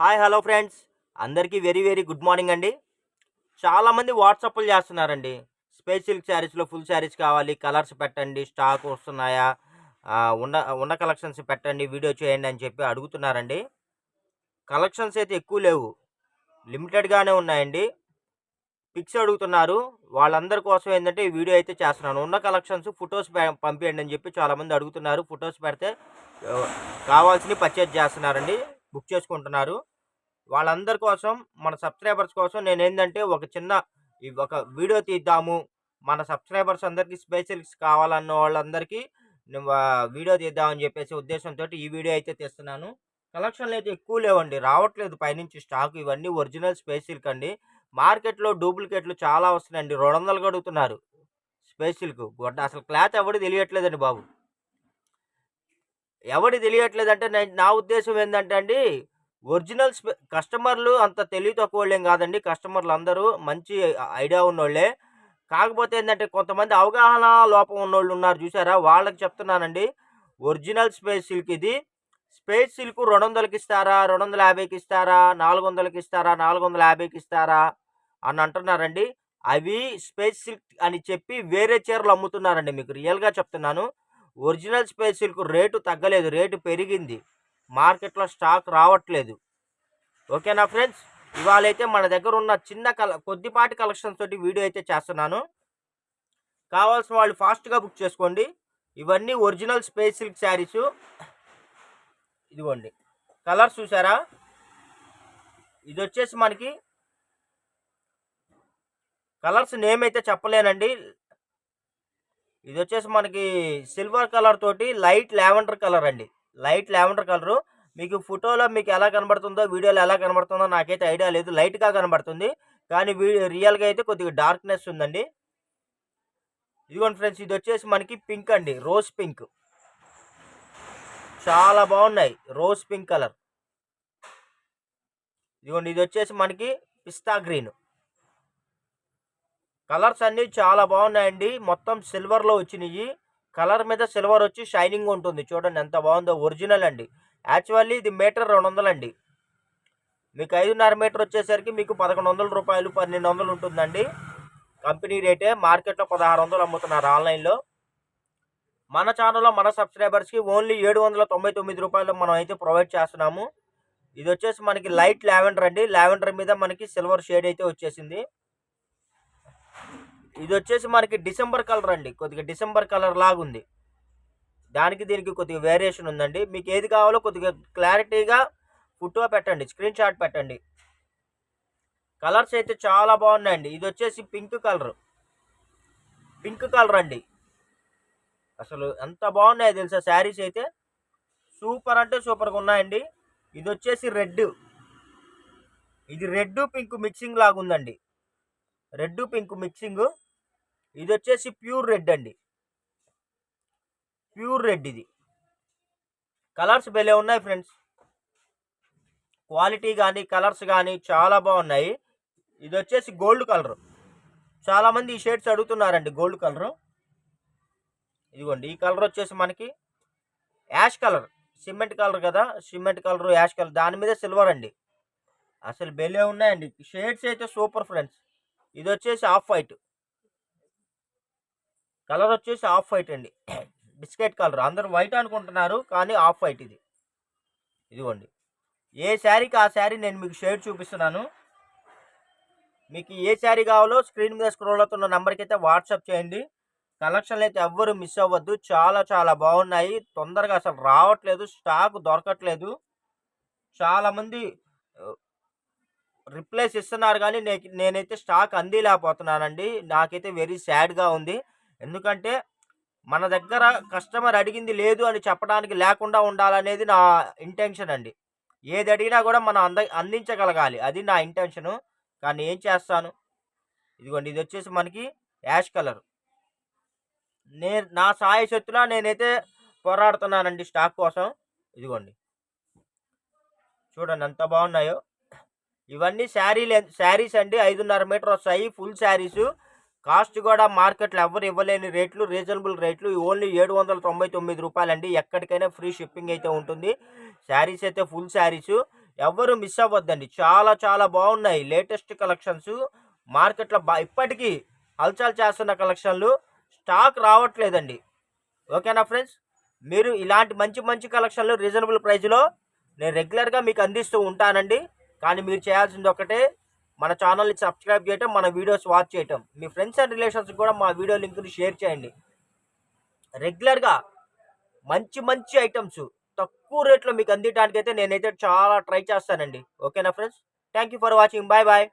Hi hello friends, అందరికీ very very good morning అండి. చాలామంది వాట్సాప్లు చేస్తున్నారండి. స్పేస్ సిల్క్ శారీస్లో ఫుల్ శారీస్ కావాలి, కలర్స్ పెట్టండి, స్టాక్ వస్తున్నాయా, ఉన్న ఉన్న కలెక్షన్స్ పెట్టండి, వీడియో చేయండి అని చెప్పి అడుగుతున్నారండి. కలెక్షన్స్ అయితే ఎక్కువ లేవు, లిమిటెడ్గానే ఉన్నాయండి. పిక్స్ అడుగుతున్నారు. వాళ్ళందరి కోసం ఏంటంటే ఈ వీడియో అయితే చేస్తున్నాను. ఉన్న కలెక్షన్స్ ఫొటోస్ పంపించండి అని చెప్పి చాలామంది అడుగుతున్నారు. ఫొటోస్ పెడితే కావాల్సినవి పర్చేజ్ చేస్తున్నారండి, బుక్ చేసుకుంటున్నారు. వాళ్ళందరి కోసం, మన సబ్స్క్రైబర్స్ కోసం నేనేందంటే ఒక వీడియో తీద్దాము. మన సబ్స్క్రైబర్స్ అందరికీ స్పెషల్స్ కావాలన్న వాళ్ళందరికీ వీడియో తీద్దామని చెప్పేసి ఉద్దేశంతో ఈ వీడియో అయితే తీస్తున్నాను. కలెక్షన్లు అయితే ఎక్కువ లేవండి, రావట్లేదు పైనుంచి స్టాక్. ఇవన్నీ ఒరిజినల్ స్పేస్ సిల్క్ అండి. మార్కెట్లో డూప్లికేట్లు చాలా వస్తున్నాయండి. 200 అడుగుతున్నారు స్పేస్ సిల్క్ గుడ్డ. అసలు క్లాత్ ఎవరికి తెలియట్లేదండి బాబు. ఎవరికి తెలియట్లేదంటే నా ఉద్దేశం ఏంటంటే అండి, ఒరిజినల్ కస్టమర్లు అంత తెలివి తక్కువోళ్ళేం కాదండి. కస్టమర్లు అందరూ మంచి ఐడియా ఉన్నోళ్ళే. కాకపోతే ఏంటంటే కొంతమంది అవగాహన లోపం ఉన్నోళ్ళు ఉన్నారు చూసారా, వాళ్ళకి చెప్తున్నానండి. ఒరిజినల్ స్పేస్ సిల్క్ ఇది. స్పేస్ సిల్క్ 200కి ఇస్తారా, 250కి ఇస్తారా, 400కి ఇస్తారా, 450కి ఇస్తారా అని అంటున్నారండి. అవి స్పేస్ సిల్క్ అని చెప్పి వేరే చీరలు అమ్ముతున్నారండి. మీకు రియల్గా చెప్తున్నాను. ఒరిజినల్ స్పేస్ సిల్క్ రేటు తగ్గలేదు, రేటు పెరిగింది. మార్కెట్లో స్టాక్ రావట్లేదు. ఓకేనా ఫ్రెండ్స్, ఇవాళైతే మన దగ్గర ఉన్న కొద్దిపాటి కలెక్షన్స్ తోటి వీడియో అయితే చేస్తున్నాను. కావాల్సిన వాళ్ళు ఫాస్ట్గా బుక్ చేసుకోండి. ఇవన్నీ ఒరిజినల్ స్పేస్ సిల్క్ శారీసు. ఇదిగోండి కలర్స్ చూసారా. ఇది వచ్చేసి మనకి కలర్స్ నేమ్ అయితే చెప్పలేనండి. ఇది వచ్చేసి మనకి సిల్వర్ కలర్ తోటి లైట్ లావెండర్ కలర్ అండి. Light lavender colour. మీకు ఫోటోలో మీకు ఎలా కనబడుతుందో, వీడియోలో ఎలా కనబడుతుందో నాకైతే ఐడియా లేదు. లైట్గా కనబడుతుంది, కానీ రియల్గా అయితే కొద్దిగా డార్క్నెస్ ఉందండి. ఇదిగోండి ఫ్రెండ్స్, ఇది వచ్చేసి మనకి పింక్ అండి, రోజ్ పింక్. చాలా బాగున్నాయి, రోజ్ పింక్ కలర్. ఇదిగోండి, ఇది వచ్చేసి మనకి పిస్తా గ్రీన్. కలర్స్ అన్నీ చాలా బాగున్నాయండి. మొత్తం సిల్వర్లో వచ్చినాయి. కలర్ మీద సిల్వర్ వచ్చి షైనింగ్ ఉంటుంది. చూడండి ఎంత బాగుందో, ఒరిజినల్ అండి. యాక్చువల్లీ ఇది మీటర్ 200 అండి. మీకు 5.5 మీటర్ వచ్చేసరికి మీకు 1100 రూపాయలు, 1200 ఉంటుందండి. కంపెనీ రేటే. మార్కెట్లో 1600 అమ్ముతున్నారు ఆన్లైన్లో. మన ఛానల్లో మన సబ్స్క్రైబర్స్కి ఓన్లీ 799 రూపాయలు మనం అయితే ప్రొవైడ్ చేస్తున్నాము. ఇది వచ్చేసి మనకి లైట్ లావెండర్ అండి. లావెండర్ మీద మనకి సిల్వర్ షేడ్ అయితే వచ్చేసింది. ఇది వచ్చేసి మనకి డిసెంబర్ కలర్ అండి. కొద్దిగా డిసెంబర్ కలర్ లాగుంది. దీనికి కొద్దిగా వేరియేషన్ ఉందండి. మీకు ఏది కావాలో కొద్దిగా క్లారిటీగా ఫోటో పెట్టండి, స్క్రీన్ షాట్ పెట్టండి. కలర్స్ అయితే చాలా బాగున్నాయండి. ఇది వచ్చేసి పింక్ కలర్ అండి. అసలు ఎంత బాగున్నాయో తెలుసా శారీస్ అయితే. సూపర్ అంటే సూపర్గా ఉన్నాయండి. ఇది వచ్చేసి రెడ్. ఇది రెడ్ పింక్ మిక్సింగ్ లాగా ఉందండి. Red pink mixing. ఇది వచ్చేసి ప్యూర్ రెడ్ అండి. Pure red. ఇది కలర్స్ భలే ఉన్నాయి ఫ్రెండ్స్. క్వాలిటీ కానీ కలర్స్ కానీ చాలా బాగున్నాయి. ఇది వచ్చేసి గోల్డ్ కలర్. చాలామంది ఈ షేడ్స్ అడుగుతున్నారండి, గోల్డ్ కలరు. ఇదిగోండి, ఈ కలర్ వచ్చేసి మనకి యాష్ కలర్. సిమెంట్ కలర్ కదా, సిమెంట్ కలర్, యాష్ కలర్, దాని మీద సిల్వర్ అండి. అసలు భలే ఉన్నాయండి షేడ్స్ అయితే. Super friends. ఇది వచ్చేసి ఆఫ్ వైట్ కలర్. వచ్చేసి ఆఫ్ వైట్ అండి, బిస్కెట్ కలర్. అందరూ వైట్ అనుకుంటున్నారు, కానీ ఆఫ్ వైట్ ఇది. ఇదిగోండి, ఏ శారీకి ఆ శారీ నేను మీకు షేడ్ చూపిస్తున్నాను. మీకు ఏ శారీ కావాలో స్క్రీన్ మీద స్క్రోల్ అవుతున్న నెంబర్కి అయితే వాట్సాప్ చేయండి. కలెక్షన్లు అయితే ఎవ్వరు మిస్ అవ్వద్దు. చాలా చాలా బాగున్నాయి. తొందరగా అసలు రావట్లేదు, స్టాక్ దొరకట్లేదు. చాలామంది రిప్లైస్ ఇస్తున్నారు, కానీ నేనైతే స్టాక్ అందిలేకపోతున్నానండి. నాకైతే వెరీ సాడ్గా ఉంది. ఎందుకంటే మన దగ్గర కస్టమర్ అడిగింది లేదు అని చెప్పడానికి లేకుండా ఉండాలనేది నా ఇంటెన్షన్ అండి. ఏది అడిగినా కూడా మనం అందించగలగాలి, అది నా ఇంటెన్షను. కానీ ఏం చేస్తాను. ఇదిగోండి, ఇది వచ్చేసి మనకి యాష్ కలర్. నా సాయశక్తులా నేనైతే పోరాడుతున్నానండి స్టాక్ కోసం. ఇదిగోండి, చూడండి ఎంత బాగున్నాయో. ఇవన్నీ శారీస్ అండి. 5.5 మీటర్ వస్తాయి, ఫుల్ శారీసు. కాస్ట్ కూడా మార్కెట్లో ఎవరు ఇవ్వలేని రేట్లు, రీజనబుల్ రేట్లు. ఓన్లీ 799 రూపాయలండి. ఎక్కడికైనా ఫ్రీ షిప్పింగ్ అయితే ఉంటుంది. శారీస్ అయితే ఫుల్ శారీసు. ఎవ్వరు మిస్ అవ్వద్దండి. చాలా చాలా బాగున్నాయి లేటెస్ట్ కలెక్షన్స్. మార్కెట్‌లో ఇప్పటికీ హల్చల్ చేస్తున్న కలెక్షన్‌లు స్టాక్ రావట్లేదండి. ఓకేనా ఫ్రెండ్స్? మీరు ఇలాంటి మంచి మంచి కలెక్షన్‌లు రీజనబుల్ ప్రైస్‌లో నేను రెగ్యులర్‌గా మీకు అందిస్తూ ఉంటానండి. కానీ మీరు చేయాల్సింది ఒక్కటే, మన ఛానల్‌ని సబ్స్క్రైబ్ చేయటం, మన వీడియోస్ వాచ్ చేయటం. మీ ఫ్రెండ్స్ అండ్ రిలేషన్స్‌కి కూడా మా వీడియో లింక్‌ని షేర్ చేయండి. రెగ్యులర్‌గా మంచి మంచి ఐటమ్స్ తక్కువ రేట్‌లో మీకు అందియడానికైతే నేనైతే చాలా ట్రై చేస్తానండి. ఓకేనా friends? Thank you for watching. Bye bye.